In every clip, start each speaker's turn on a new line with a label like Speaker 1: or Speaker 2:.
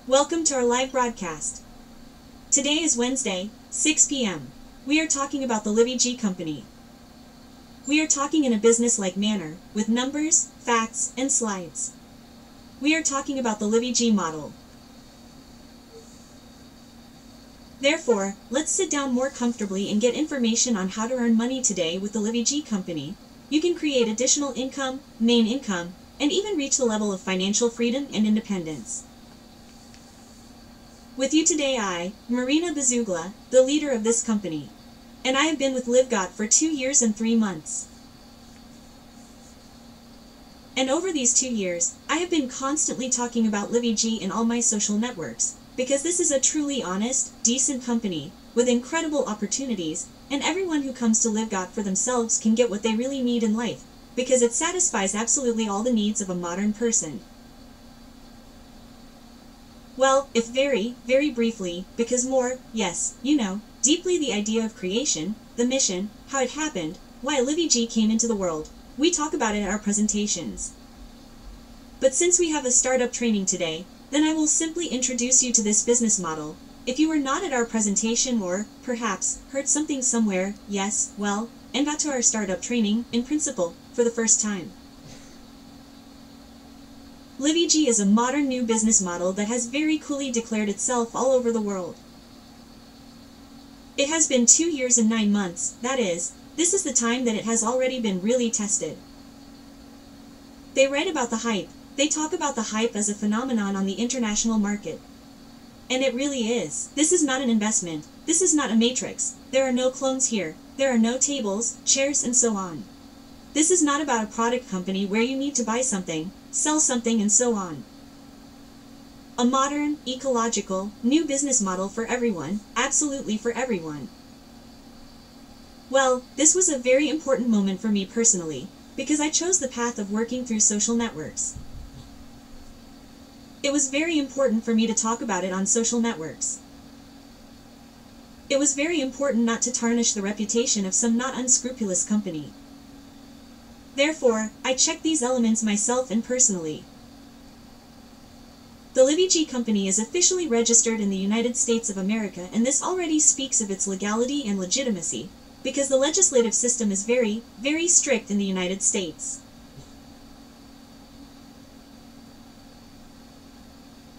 Speaker 1: Welcome to our live broadcast. Today is Wednesday, 6 p.m. We are talking about the LiveGooD company. We are talking in a business-like manner, with numbers, facts, and slides. We are talking about the LiveGooD model. Therefore, let's sit down more comfortably and get information on how to earn money today with the LiveGooD company. You can create additional income, main income, and even reach the level of financial freedom and independence. With you today I, Marina Bezugla, the leader of this company. And I have been with LiveGooD for 2 years and 3 months. And over these 2 years, I have been constantly talking about LiveGooD in all my social networks, because this is a truly honest, decent company, with incredible opportunities, and everyone who comes to LiveGooD for themselves can get what they really need in life, because it satisfies absolutely all the needs of a modern person. Well, if very, very briefly, because more, yes, you know, deeply the idea of creation, the mission, how it happened, why LiveGooD came into the world, we talk about it in our presentations. But since we have a startup training today, then I will simply introduce you to this business model. If you were not at our presentation or, perhaps, heard something somewhere, yes, well, and got to our startup training, in principle, for the first time. LiveGooD is a modern new business model that has very coolly declared itself all over the world. It has been 2 years and 9 months, that is, this is the time that it has already been really tested. They write about the hype, they talk about the hype as a phenomenon on the international market. And it really is. This is not an investment, this is not a matrix, there are no clones here, there are no tables, chairs and so on. This is not about a product company where you need to buy something, sell something and so on. A modern, ecological, new business model for everyone, absolutely for everyone. Well, this was a very important moment for me personally, because I chose the path of working through social networks. It was very important for me to talk about it on social networks. It was very important not to tarnish the reputation of some not unscrupulous company. Therefore, I checked these elements myself and personally. The LiveGooD company is officially registered in the United States of America, and this already speaks of its legality and legitimacy, because the legislative system is very, very strict in the United States.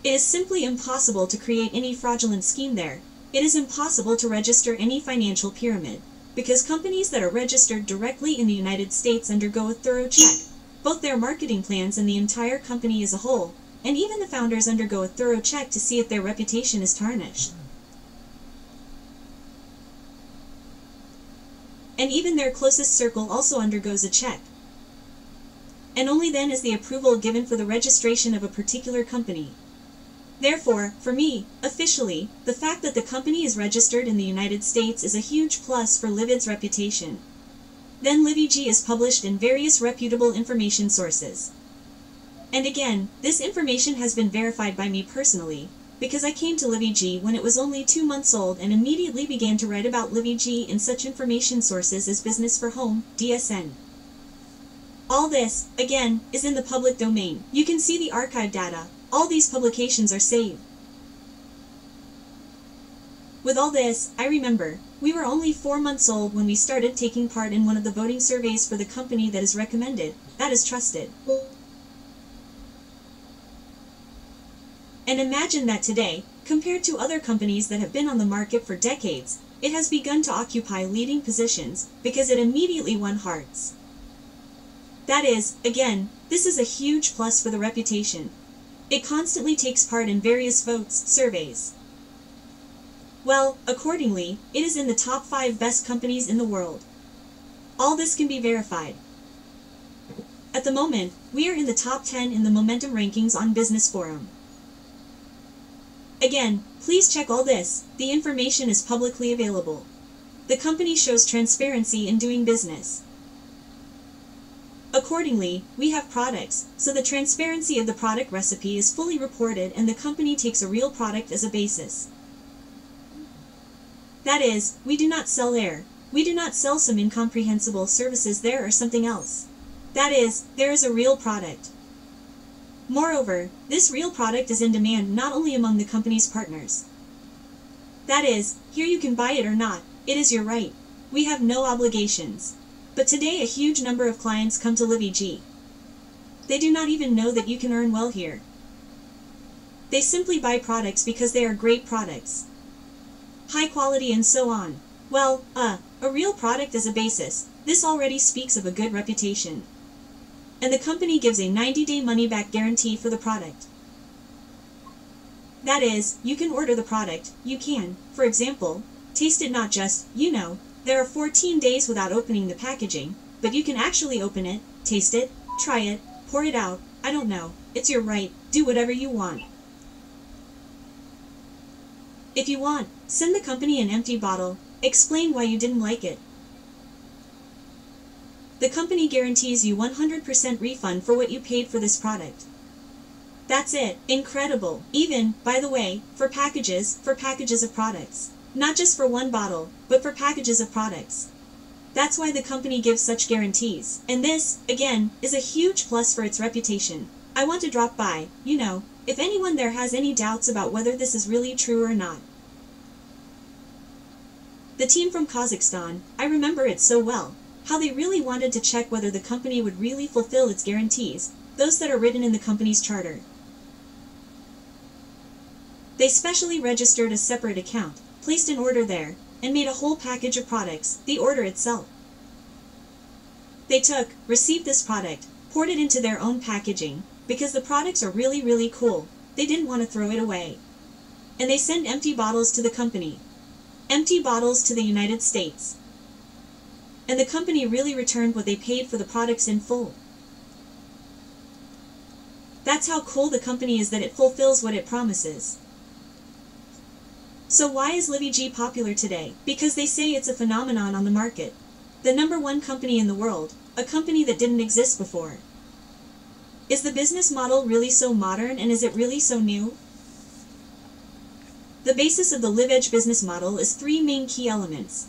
Speaker 1: It is simply impossible to create any fraudulent scheme there. It is impossible to register any financial pyramid, because companies that are registered directly in the United States undergo a thorough check, both their marketing plans and the entire company as a whole, and even the founders undergo a thorough check to see if their reputation is tarnished. And even their closest circle also undergoes a check. And only then is the approval given for the registration of a particular company. Therefore, for me, officially, the fact that the company is registered in the United States is a huge plus for LiveGooD's reputation. Then LiveGooD is published in various reputable information sources. And again, this information has been verified by me personally, because I came to LiveGooD when it was only 2 months old and immediately began to write about LiveGooD in such information sources as Business for Home, DSN. All this, again, is in the public domain. You can see the archive data. All these publications are saved. With all this, I remember, we were only 4 months old when we started taking part in one of the voting surveys for the company that is recommended, that is trusted. And imagine that today, compared to other companies that have been on the market for decades, it has begun to occupy leading positions, because it immediately won hearts. That is, again, this is a huge plus for the reputation. It constantly takes part in various votes, surveys. Well, accordingly, it is in the top 5 best companies in the world. All this can be verified. At the moment, we are in the top 10 in the momentum rankings on Business Forum. Again, please check all this, the information is publicly available. The company shows transparency in doing business. Accordingly, we have products, so the transparency of the product recipe is fully reported and the company takes a real product as a basis. That is, we do not sell air, we do not sell some incomprehensible services there or something else. That is, there is a real product. Moreover, this real product is in demand not only among the company's partners. That is, here you can buy it or not, it is your right. We have no obligations. But today a huge number of clients come to LiveGooD. They do not even know that you can earn well here. They simply buy products because they are great products. High quality and so on. Well, a real product as a basis, this already speaks of a good reputation. And the company gives a 90-day money-back guarantee for the product. That is, you can order the product, you can, for example, taste it not just, there are 14 days without opening the packaging, but you can actually open it, taste it, try it, pour it out, I don't know, it's your right, do whatever you want. If you want, send the company an empty bottle, explain why you didn't like it. The company guarantees you 100% refund for what you paid for this product. That's it, incredible, even, by the way, for packages of products. Not just for one bottle, but for packages of products. That's why the company gives such guarantees, and this, again, is a huge plus for its reputation. I want to drop by, if anyone there has any doubts about whether this is really true or not. The team from Kazakhstan, I remember it so well, how they really wanted to check whether the company would really fulfill its guarantees, those that are written in the company's charter. They specially registered a separate account, placed an order there, and made a whole package of products, the order itself. They received this product, poured it into their own packaging, because the products are really, really cool, they didn't want to throw it away. And they send empty bottles to the company. Empty bottles to the United States. And the company really returned what they paid for the products in full. That's how cool the company is, that it fulfills what it promises. So why is LiveGooD popular today? Because they say it's a phenomenon on the market. The #1 company in the world, a company that didn't exist before. Is the business model really so modern, and is it really so new? The basis of the LiveGooD business model is 3 main key elements.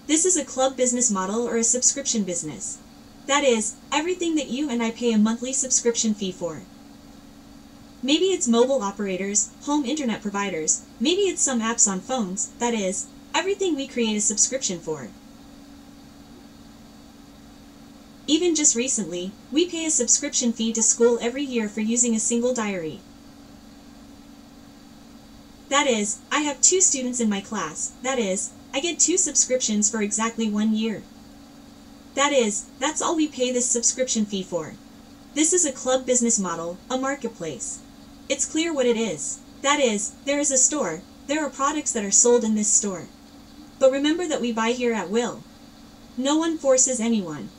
Speaker 1: This is a club business model or a subscription business. That is, everything that you and I pay a monthly subscription fee for. Maybe it's mobile operators, home internet providers, maybe it's some apps on phones, that is, everything we create a subscription for. Even just recently, we pay a subscription fee to school every year for using a single diary. That is, I have 2 students in my class, that is, I get 2 subscriptions for exactly 1 year. That is, that's all we pay this subscription fee for. This is a club business model, a marketplace. It's clear what it is. That is, there is a store, there are products that are sold in this store. But remember that we buy here at will. No one forces anyone.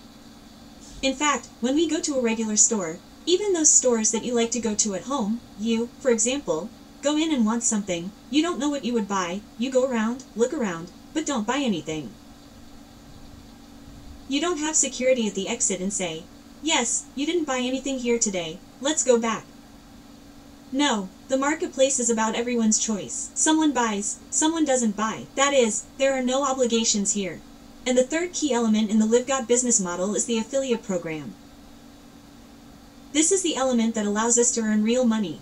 Speaker 1: In fact, when we go to a regular store, even those stores that you like to go to at home, you, for example, go in and want something, you don't know what you would buy, you go around, look around, but don't buy anything. You don't have security at the exit and say, yes, you didn't buy anything here today, let's go back. No, the marketplace is about everyone's choice. Someone buys, someone doesn't buy. That is, there are no obligations here. And the third key element in the LiveGooD business model is the affiliate program. This is the element that allows us to earn real money.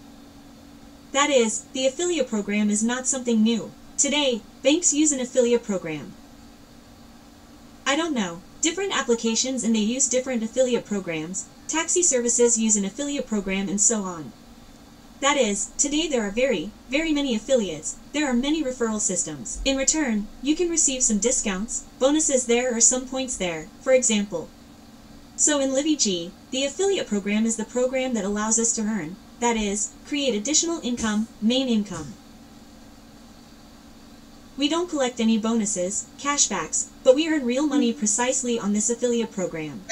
Speaker 1: That is, the affiliate program is not something new. Today, banks use an affiliate program. I don't know, different applications and they use different affiliate programs, taxi services use an affiliate program and so on. That is, today there are very, very many affiliates, there are many referral systems. In return, you can receive some discounts, bonuses there or some points there, for example. So in LiveGooD, the affiliate program is the program that allows us to earn, that is, create additional income, main income. We don't collect any bonuses, cashbacks, but we earn real money precisely on this affiliate program.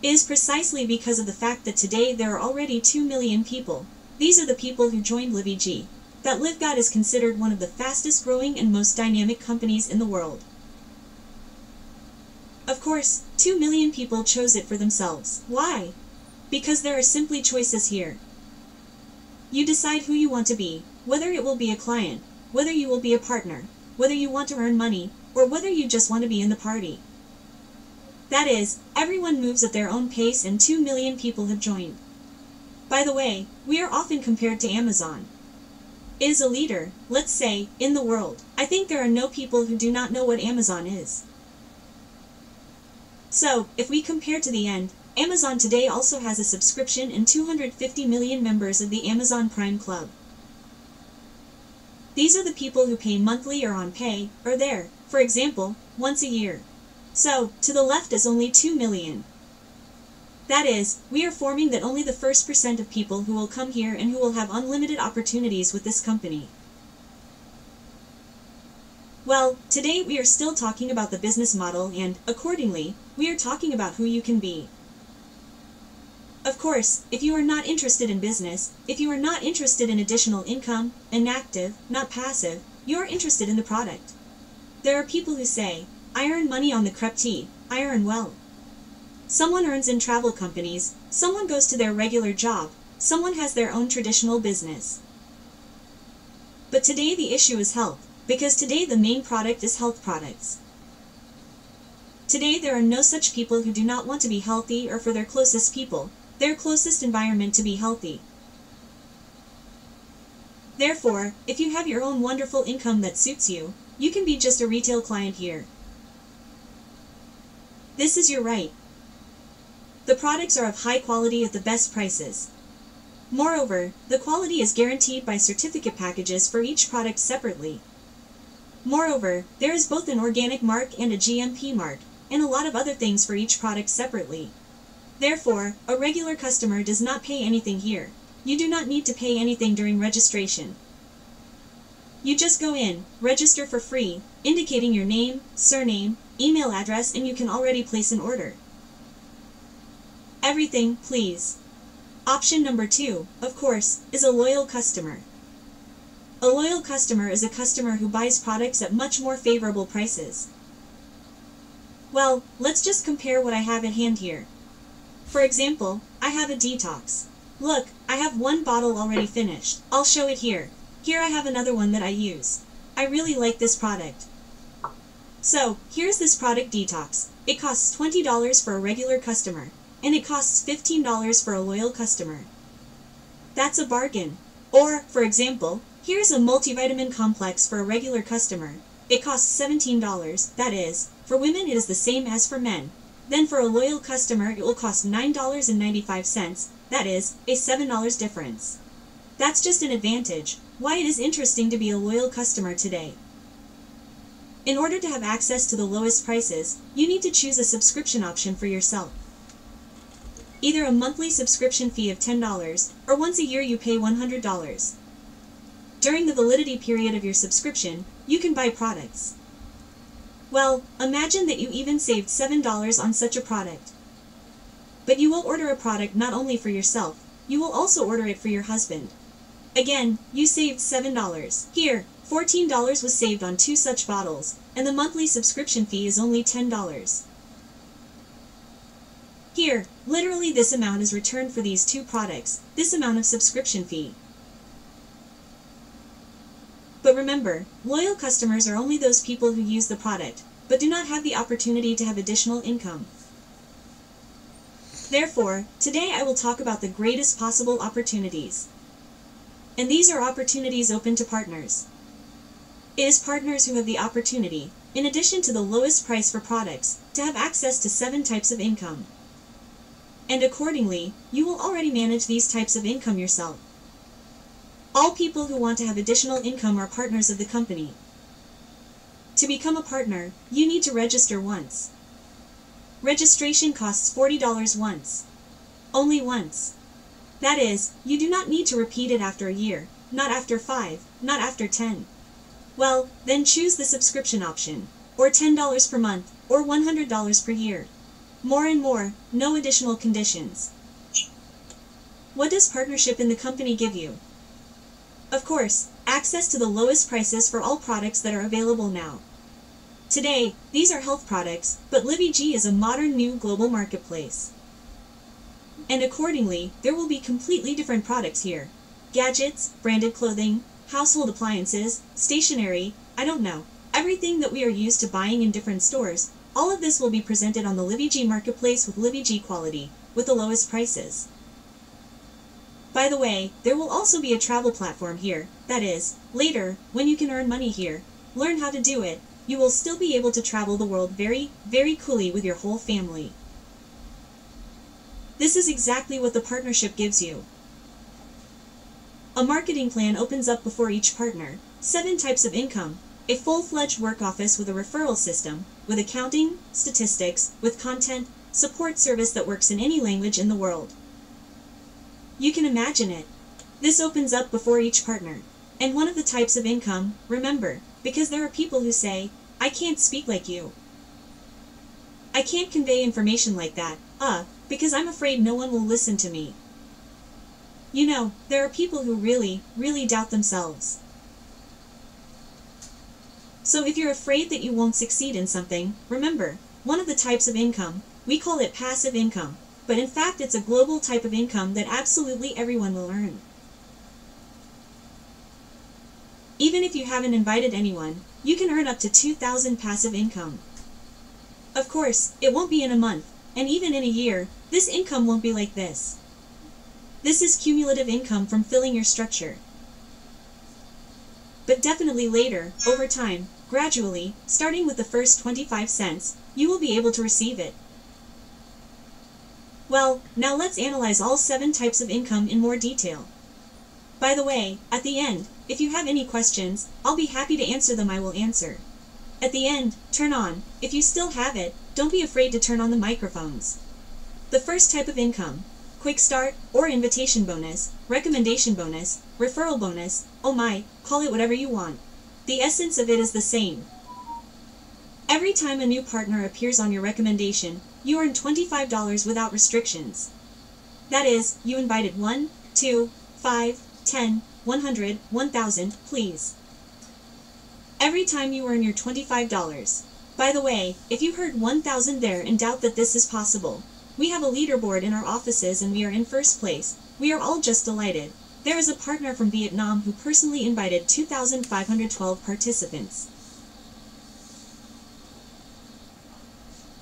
Speaker 1: It is precisely because of the fact that today there are already 2 million people. These are the people who joined LiveGooD. That LiveGooD is considered one of the fastest growing and most dynamic companies in the world. Of course, 2 million people chose it for themselves. Why? Because there are simply choices here. You decide who you want to be, whether it will be a client, whether you will be a partner, whether you want to earn money, or whether you just want to be in the party. That is, everyone moves at their own pace and 2 million people have joined. By the way, we are often compared to Amazon. It is a leader, let's say, in the world. I think there are no people who do not know what Amazon is. So, if we compare to the end, Amazon today also has a subscription and 250 million members of the Amazon Prime Club. These are the people who pay monthly or on pay, or there, for example, once a year. So, to the left is only 2 million. That is, we are forming that only the first % of people who will come here and who will have unlimited opportunities with this company. Well, today we are still talking about the business model and, accordingly, we are talking about who you can be. Of course, if you are not interested in business, if you are not interested in additional income, inactive, not passive, you are interested in the product. There are people who say, I earn money on the crepe tea, I earn well. Someone earns in travel companies, someone goes to their regular job, someone has their own traditional business. But today the issue is health, because today the main product is health products. Today there are no such people who do not want to be healthy or for their closest people, their closest environment to be healthy. Therefore, if you have your own wonderful income that suits you, you can be just a retail client here. This is your right. The products are of high quality at the best prices. Moreover, the quality is guaranteed by certificate packages for each product separately. Moreover, there is both an organic mark and a GMP mark, and a lot of other things for each product separately. Therefore, a regular customer does not pay anything here. You do not need to pay anything during registration. You just go in, register for free, indicating your name, surname, email address, and you can already place an order. Everything, please. Option number 2, of course, is a loyal customer. A loyal customer is a customer who buys products at much more favorable prices. Well, let's just compare what I have at hand here. For example, I have a detox. Look, I have one bottle already finished. I'll show it here. Here I have another one that I use. I really like this product. So, here's this product detox. It costs $20 for a regular customer, and it costs $15 for a loyal customer. That's a bargain. Or, for example, here's a multivitamin complex for a regular customer. It costs $17, that is, for women it is the same as for men. Then for a loyal customer it will cost $9.95, that is, a $7 difference. That's just an advantage, why it is interesting to be a loyal customer today. In order to have access to the lowest prices, you need to choose a subscription option for yourself. Either a monthly subscription fee of $10, or once a year you pay $100. During the validity period of your subscription, you can buy products. Well, imagine that you even saved $7 on such a product. But you will order a product not only for yourself, you will also order it for your husband. Again, you saved $7. Here, $14 was saved on 2 such bottles, and the monthly subscription fee is only $10. Here, literally this amount is returned for these 2 products, this amount of subscription fee. But remember, loyal customers are only those people who use the product, but do not have the opportunity to have additional income. Therefore, today I will talk about the greatest possible opportunities. And these are opportunities open to partners. It is partners who have the opportunity, in addition to the lowest price for products, to have access to 7 types of income. And accordingly, you will already manage these types of income yourself. All people who want to have additional income are partners of the company. To become a partner, you need to register once. Registration costs $40 once. Only once. That is, you do not need to repeat it after a year, not after 5, not after 10. Well, then choose the subscription option, or $10 per month, or $100 per year. More and more, no additional conditions. What does partnership in the company give you? Of course, access to the lowest prices for all products that are available now. Today, these are health products, but LiveGooD is a modern new global marketplace. And accordingly, there will be completely different products here. Gadgets, branded clothing, household appliances, stationery, I don't know, everything that we are used to buying in different stores, All of this will be presented on the LiveGooD marketplace with LiveGooD quality, with the lowest prices. By the way, there will also be a travel platform here, that is, later, when you can earn money here, learn how to do it, you will still be able to travel the world very, very coolly with your whole family. This is exactly what the partnership gives you. A marketing plan opens up before each partner, 7 types of income, a full-fledged work office with a referral system, with accounting, statistics, with content, support service that works in any language in the world. You can imagine it. This opens up before each partner. And one of the types of income, remember, because there are people who say, I can't speak like you. I can't convey information like that, because I'm afraid no one will listen to me. You know, there are people who really, really doubt themselves. So if you're afraid that you won't succeed in something, remember, one of the types of income, we call it passive income, but in fact it's a global type of income that absolutely everyone will earn. Even if you haven't invited anyone, you can earn up to 2,000 passive income. Of course, it won't be in a month, and even in a year, this income won't be like this. This is cumulative income from filling your structure. But definitely later, over time, gradually, starting with the first 25 cents, you will be able to receive it. Well, now let's analyze all 7 types of income in more detail. By the way, at the end, if you have any questions, I'll be happy to answer them. I will answer. At the end, turn on. If you still have it, don't be afraid to turn on the microphones. The first type of income, quick start, or invitation bonus, recommendation bonus, referral bonus, oh my, call it whatever you want. The essence of it is the same. Every time a new partner appears on your recommendation, you earn $25 without restrictions. That is, you invited 1, 2, 5, 10, 100, 1,000, please. Every time you earn your $25. By the way, if you heard 1,000 there and doubt that this is possible, we have a leaderboard in our offices and we are in first place. We are all just delighted. There is a partner from Vietnam who personally invited 2,512 participants.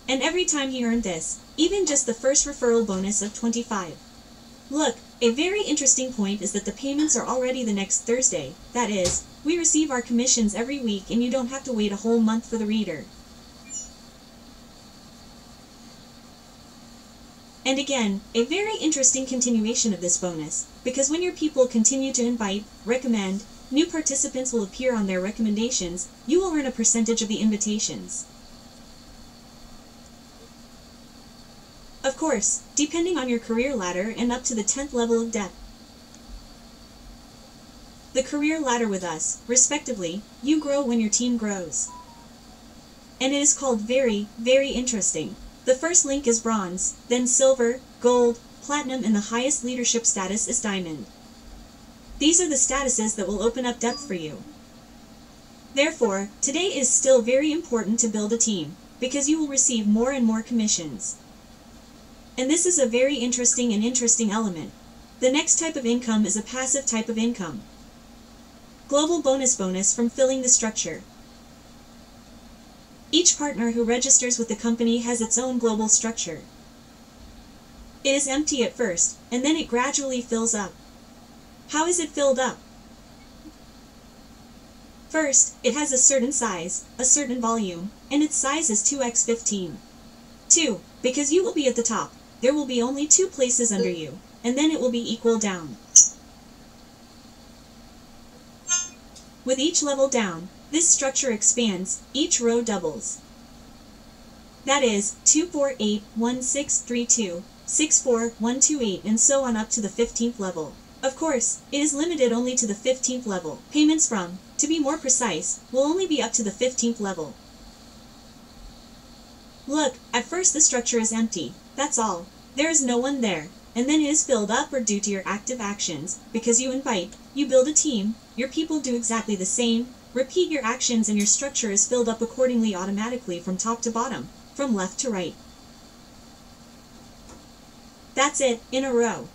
Speaker 1: And every time he earned this, even just the first referral bonus of 25. Look, a very interesting point is that the payments are already the next Thursday. That is, we receive our commissions every week and you don't have to wait a whole month for the reader. And again, a very interesting continuation of this bonus, because when your people continue to invite, recommend, new participants will appear on their recommendations, you will earn a percentage of the invitations. Of course, depending on your career ladder and up to the 10th level of depth. The career ladder with us, respectively, you grow when your team grows. And it is called very, very interesting. The first link is bronze, then silver, gold, platinum, and the highest leadership status is diamond. These are the statuses that will open up depth for you. Therefore, today is still very important to build a team, because you will receive more and more commissions. And this is a very interesting element. The next type of income is a passive type of income. Global bonus from filling the structure. Each partner who registers with the company has its own global structure. It is empty at first, and then it gradually fills up. How is it filled up? First, it has a certain size, a certain volume, and its size is 2x15. 2, because you will be at the top. There will be only 2 places under you, and then it will be equal down. With each level down, this structure expands, each row doubles. That is, 248, 1632, 64128, and so on up to the 15th level. Of course, it is limited only to the 15th level. Payments from, to be more precise, will only be up to the 15th level. Look, at first the structure is empty, that's all. There is no one there, and then it is filled up or due to your active actions, because you invite, you build a team, your people do exactly the same, repeat your actions and your structure is filled up accordingly automatically from top to bottom, from left to right. That's it, in a row.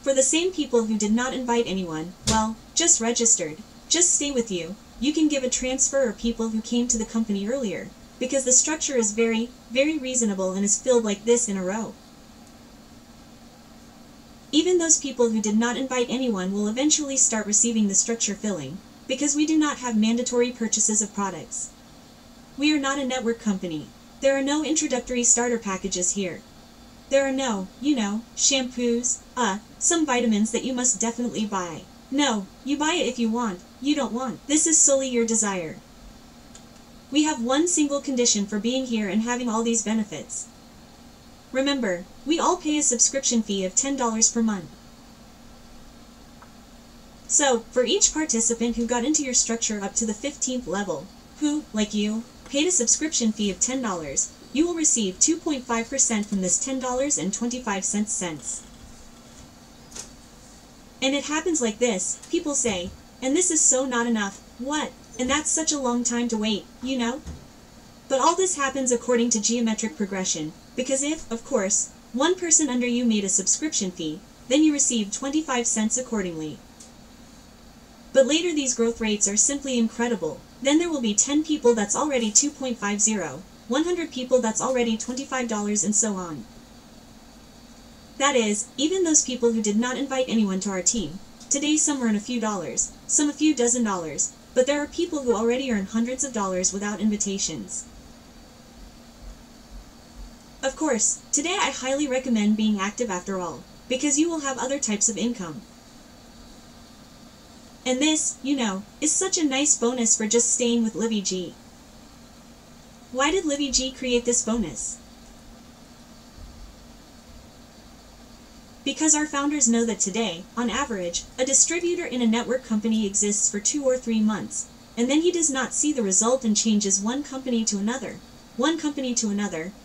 Speaker 1: For the same people who did not invite anyone, well, just registered, just stay with you, you can give a transfer or people who came to the company earlier, because the structure is very, very reasonable and is filled like this in a row. Even those people who did not invite anyone will eventually start receiving the structure filling, because we do not have mandatory purchases of products. We are not a network company. There are no introductory starter packages here. There are no, shampoos, some vitamins that you must definitely buy. No, you buy it if you want, you don't want. This is solely your desire. We have one single condition for being here and having all these benefits. Remember, we all pay a subscription fee of $10 per month. So, for each participant who got into your structure up to the 15th level, who, like you, paid a subscription fee of $10, you will receive 2.5% from this $10.25. And it happens like this, people say, and this is so not enough, what? And that's such a long time to wait, But all this happens according to geometric progression, because if, of course, one person under you made a subscription fee, then you receive 25 cents accordingly. But later these growth rates are simply incredible. Then there will be 10 people that's already 2.50, 100 people that's already $25 and so on. That is, even those people who did not invite anyone to our team. Today some earn a few dollars, some a few dozen dollars, but there are people who already earn hundreds of dollars without invitations. Of course, today I highly recommend being active after all, because you will have other types of income. And this, is such a nice bonus for just staying with LiveGooD. Why did LiveGooD create this bonus? Because our founders know that today, on average, a distributor in a network company exists for 2 or 3 months, and then he does not see the result and changes one company to another,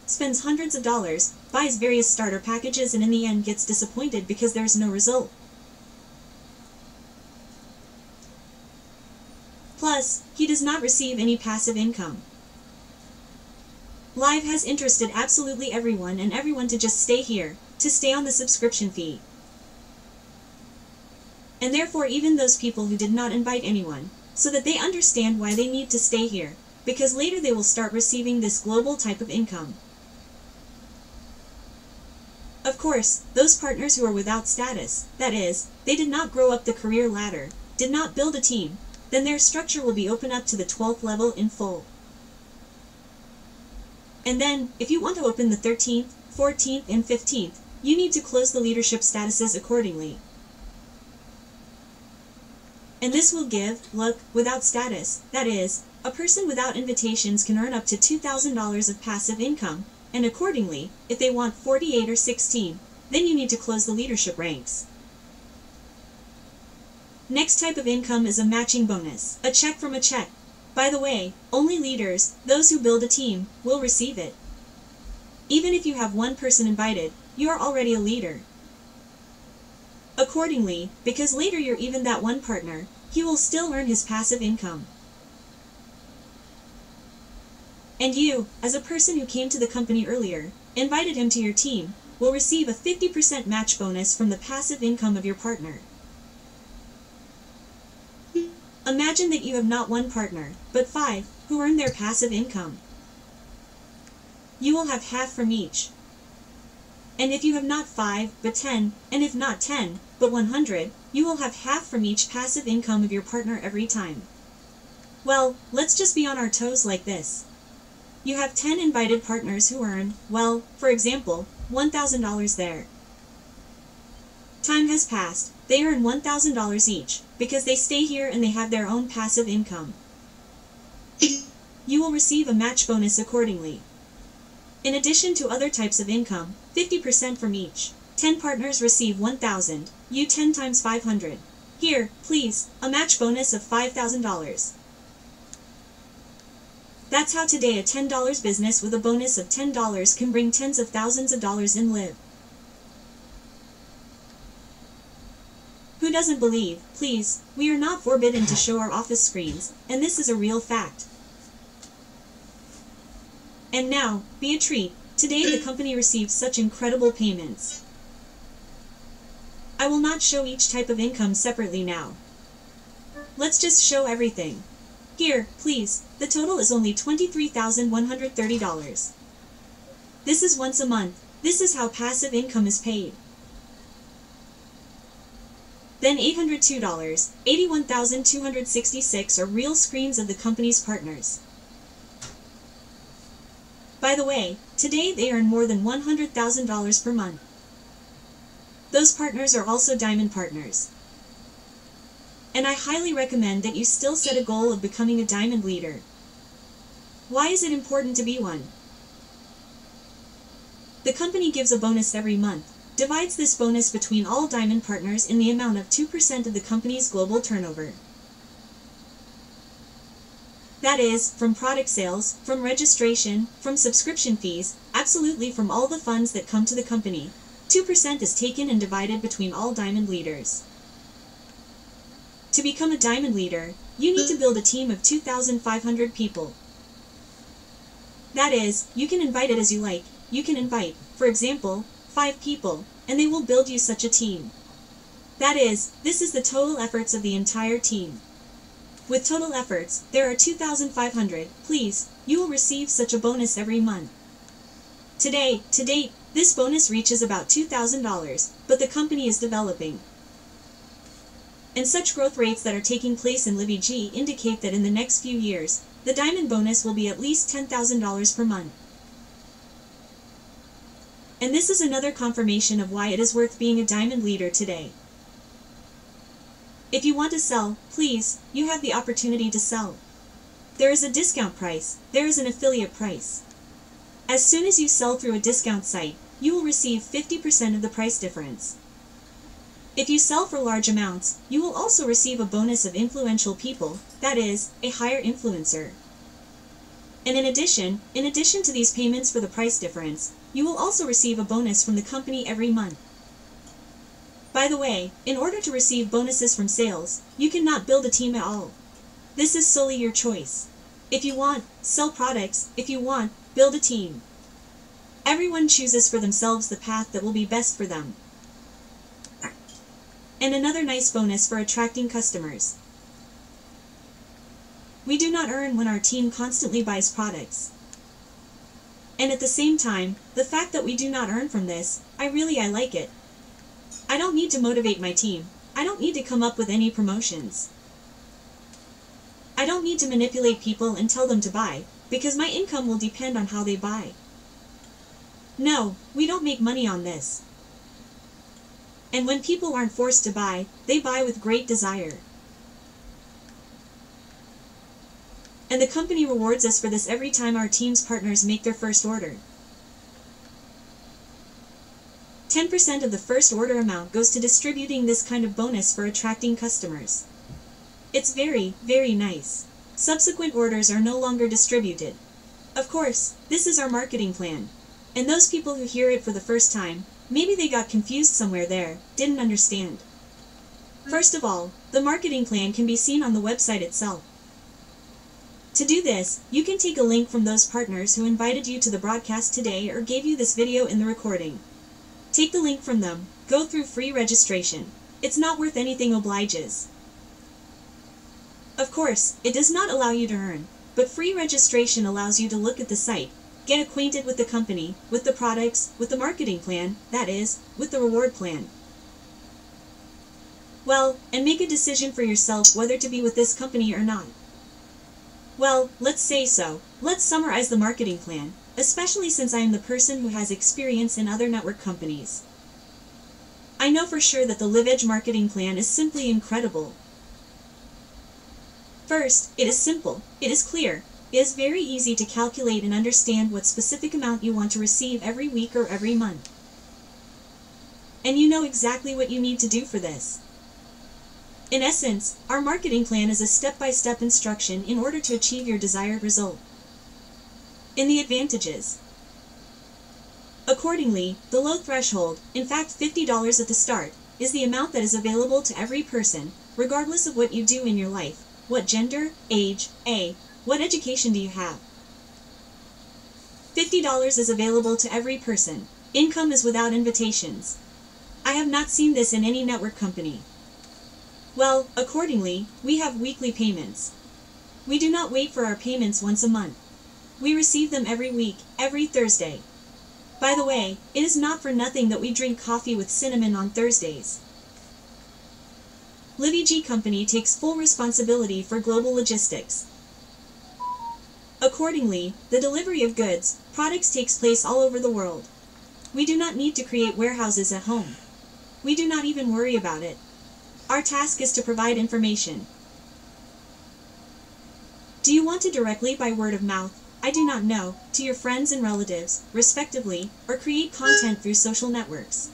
Speaker 1: spends hundreds of dollars, buys various starter packages and in the end gets disappointed because there's no result. Plus, he does not receive any passive income. Live has interested absolutely everyone and everyone to just stay here, to stay on the subscription fee. And therefore even those people who did not invite anyone, so that they understand why they need to stay here, because later they will start receiving this global type of income. Of course, those partners who are without status, that is, they did not grow up the career ladder, did not build a team, then their structure will be open up to the 12th level in full. And then, if you want to open the 13th, 14th, and 15th, you need to close the leadership statuses accordingly. And this will give, without status, that is, a person without invitations can earn up to $2,000 of passive income, and accordingly, if they want 48 or 16, then you need to close the leadership ranks. Next type of income is a matching bonus, a check from a check. By the way, only leaders, those who build a team, will receive it. Even if you have one person invited, you are already a leader. Accordingly, because later you're even that one partner, he will still earn his passive income. And you, as a person who came to the company earlier, invited him to your team, will receive a 50% match bonus from the passive income of your partner. Imagine that you have not one partner, but 5, who earn their passive income. You will have half from each. And if you have not 5, but 10, and if not 10, but 100, you will have half from each passive income of your partner every time. Well, let's just be on our toes like this. You have 10 invited partners who earn, well, for example, $1,000 there. Time has passed. They earn $1,000 each, because they stay here and they have their own passive income. You will receive a match bonus accordingly. In addition to other types of income, 50% from each. 10 partners receive 1,000, you 10 times 500. Here, please, a match bonus of $5,000. That's how today a $10 business with a bonus of $10 can bring tens of thousands of dollars in live. Who doesn't believe, please, we are not forbidden to show our office screens, and this is a real fact. And now, be a treat, today the company receives such incredible payments. I will not show each type of income separately now. Let's just show everything. Here, please, the total is only $23,130. This is once a month. This is how passive income is paid. Then $802, $81,266 are real screens of the company's partners. By the way, today they earn more than $100,000 per month. Those partners are also diamond partners. And I highly recommend that you still set a goal of becoming a diamond leader. Why is it important to be one? The company gives a bonus every month, divides this bonus between all diamond partners in the amount of 2% of the company's global turnover. That is, from product sales, from registration, from subscription fees, absolutely from all the funds that come to the company. 2% is taken and divided between all diamond leaders. To become a diamond leader, you need to build a team of 2,500 people. That is, you can invite it as you like. You can invite, for example, 5 people, and they will build you such a team. That is, this is the total efforts of the entire team. With total efforts, there are 2,500, please, you will receive such a bonus every month. To date, this bonus reaches about $2,000, but the company is developing. And such growth rates that are taking place in LiveGooD indicate that in the next few years, the diamond bonus will be at least $10,000 per month. And this is another confirmation of why it is worth being a diamond leader today. If you want to sell, please, you have the opportunity to sell. There is a discount price, there is an affiliate price. As soon as you sell through a discount site, you will receive 50% of the price difference. If you sell for large amounts, you will also receive a bonus of influential people, that is, a higher influencer. And in addition to these payments for the price difference, you will also receive a bonus from the company every month. By the way, in order to receive bonuses from sales, you cannot build a team at all. This is solely your choice. If you want, sell products. If you want, build a team. Everyone chooses for themselves the path that will be best for them. And another nice bonus for attracting customers. We do not earn when our team constantly buys products. And at the same time, the fact that we do not earn from this, I like it. I don't need to motivate my team. I don't need to come up with any promotions. I don't need to manipulate people and tell them to buy, because my income will depend on how they buy. No, we don't make money on this. And when people aren't forced to buy, they buy with great desire. And the company rewards us for this every time our team's partners make their first order. 10% of the first order amount goes to distributing this kind of bonus for attracting customers. It's very, very nice. Subsequent orders are no longer distributed. Of course, this is our marketing plan. And those people who hear it for the first time, maybe they got confused somewhere there, didn't understand. First of all, the marketing plan can be seen on the website itself. To do this, you can take a link from those partners who invited you to the broadcast today or gave you this video in the recording. Take the link from them, go through free registration. It's not worth anything obliges. Of course, it does not allow you to earn, but free registration allows you to look at the site, get acquainted with the company, with the products, with the marketing plan, that is, with the reward plan. Well, and make a decision for yourself whether to be with this company or not. Well, let's say so. Let's summarize the marketing plan, especially since I am the person who has experience in other network companies. I know for sure that the LiveGooD marketing plan is simply incredible. First, it is simple, it is clear, it is very easy to calculate and understand what specific amount you want to receive every week or every month. And you know exactly what you need to do for this. In essence, our marketing plan is a step-by-step instruction in order to achieve your desired result. In the advantages. Accordingly, the low threshold, in fact $50 at the start, is the amount that is available to every person, regardless of what you do in your life, what gender, age, what education do you have. $50 is available to every person. Income is without invitations. I have not seen this in any network company. Well, accordingly, we have weekly payments. We do not wait for our payments once a month. We receive them every week, every Thursday. By the way, it is not for nothing that we drink coffee with cinnamon on Thursdays. LiveGooD Company takes full responsibility for global logistics. Accordingly, the delivery of goods, products takes place all over the world. We do not need to create warehouses at home. We do not even worry about it. Our task is to provide information. Do you want to directly by word of mouth, I do not know, to your friends and relatives, respectively, or create content through social networks?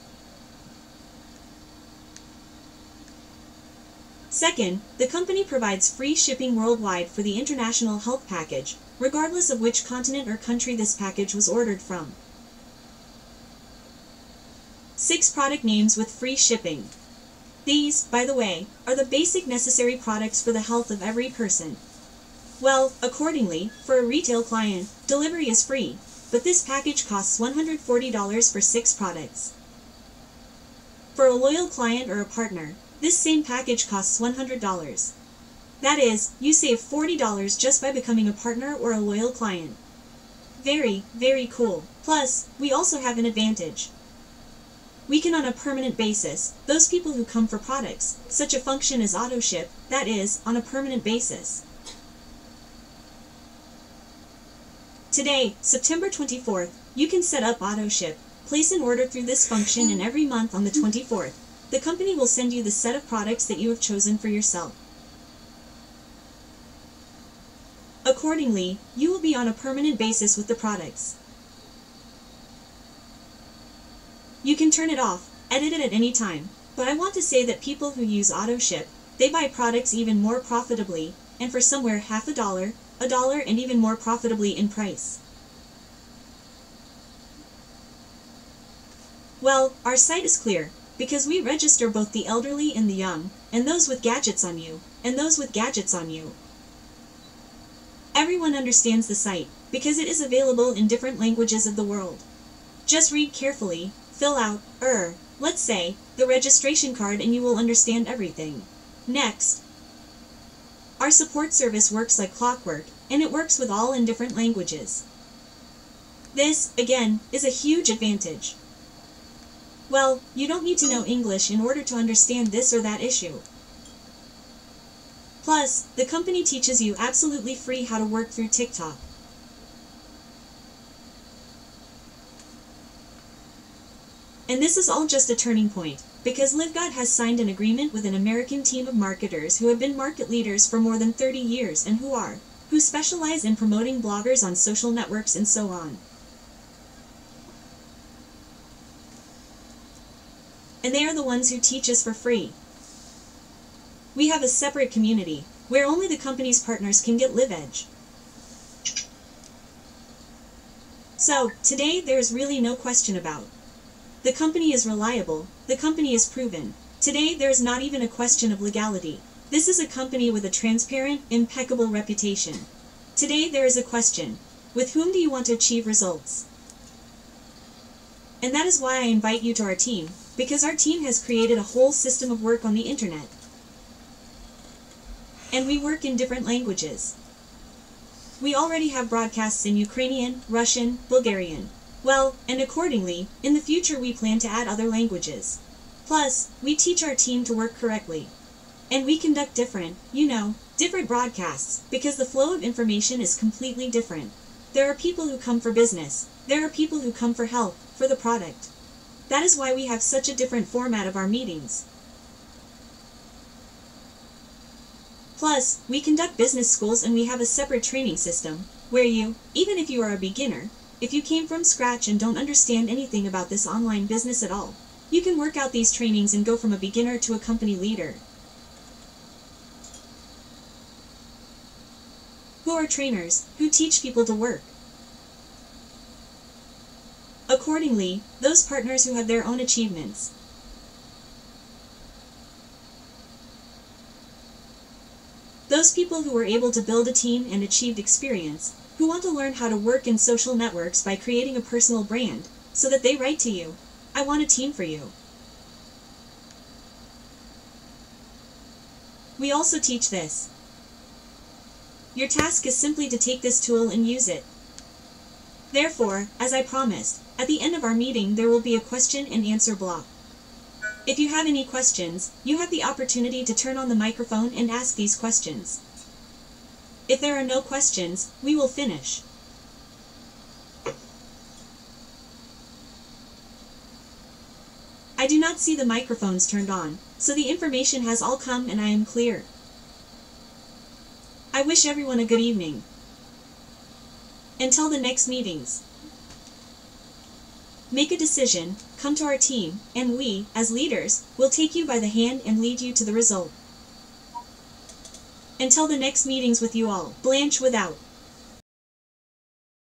Speaker 1: Second, the company provides free shipping worldwide for the international health package, regardless of which continent or country this package was ordered from. 6 product names with free shipping. These, by the way, are the basic necessary products for the health of every person. Well, accordingly, for a retail client, delivery is free, but this package costs $140 for 6 products. For a loyal client or a partner, this same package costs $100. That is, you save $40 just by becoming a partner or a loyal client. Very, very cool. Plus, we also have an advantage. We can on a permanent basis, those people who come for products, such a function as auto ship, that is, on a permanent basis. Today, September 24th, you can set up auto ship, place an order through this function, and every month on the 24th, the company will send you the set of products that you have chosen for yourself. Accordingly, you will be on a permanent basis with the products. You can turn it off, edit it at any time, but I want to say that people who use auto ship, they buy products even more profitably, and for somewhere half $1, $1, and even more profitably in price. Well, our site is clear, because we register both the elderly and the young, and those with gadgets on you, and those with gadgets on you. Everyone understands the site, because it is available in different languages of the world. Just read carefully, fill out, let's say, the registration card, and you will understand everything. Next, our support service works like clockwork, and it works with all in different languages. This, again, is a huge advantage. Well, you don't need to know English in order to understand this or that issue. Plus, the company teaches you absolutely free how to work through TikTok. And this is all just a turning point, because LiveGooD has signed an agreement with an American team of marketers who have been market leaders for more than 30 years and who specialize in promoting bloggers on social networks and so on. And they are the ones who teach us for free. We have a separate community, where only the company's partners can get LiveEdge. So, today there's really no question about. The company is reliable, the company is proven. Today there's not even a question of legality. This is a company with a transparent, impeccable reputation. Today there is a question. With whom do you want to achieve results? And that is why I invite you to our team, because our team has created a whole system of work on the internet. And we work in different languages. We already have broadcasts in Ukrainian, Russian, Bulgarian. Well, and accordingly, in the future we plan to add other languages. Plus, we teach our team to work correctly. And we conduct different broadcasts, because the flow of information is completely different. There are people who come for business. There are people who come for health, for the product. That is why we have such a different format of our meetings. Plus, we conduct business schools, and we have a separate training system, where you, even if you are a beginner, if you came from scratch and don't understand anything about this online business at all, you can work out these trainings and go from a beginner to a company leader. Who are trainers, who teach people to work. Accordingly, those partners who have their own achievements. Those people who were able to build a team and achieved experience, who want to learn how to work in social networks by creating a personal brand, so that they write to you, I want a team for you. We also teach this. Your task is simply to take this tool and use it. Therefore, as I promised, at the end of our meeting there will be a question and answer block. If you have any questions, you have the opportunity to turn on the microphone and ask these questions. If there are no questions, we will finish. I do not see the microphones turned on, so the information has all come and I am clear. I wish everyone a good evening. Until the next meetings. Make a decision, come to our team, and we, as leaders, will take you by the hand and lead you to the result. Until the next meetings with you all, Blanche without.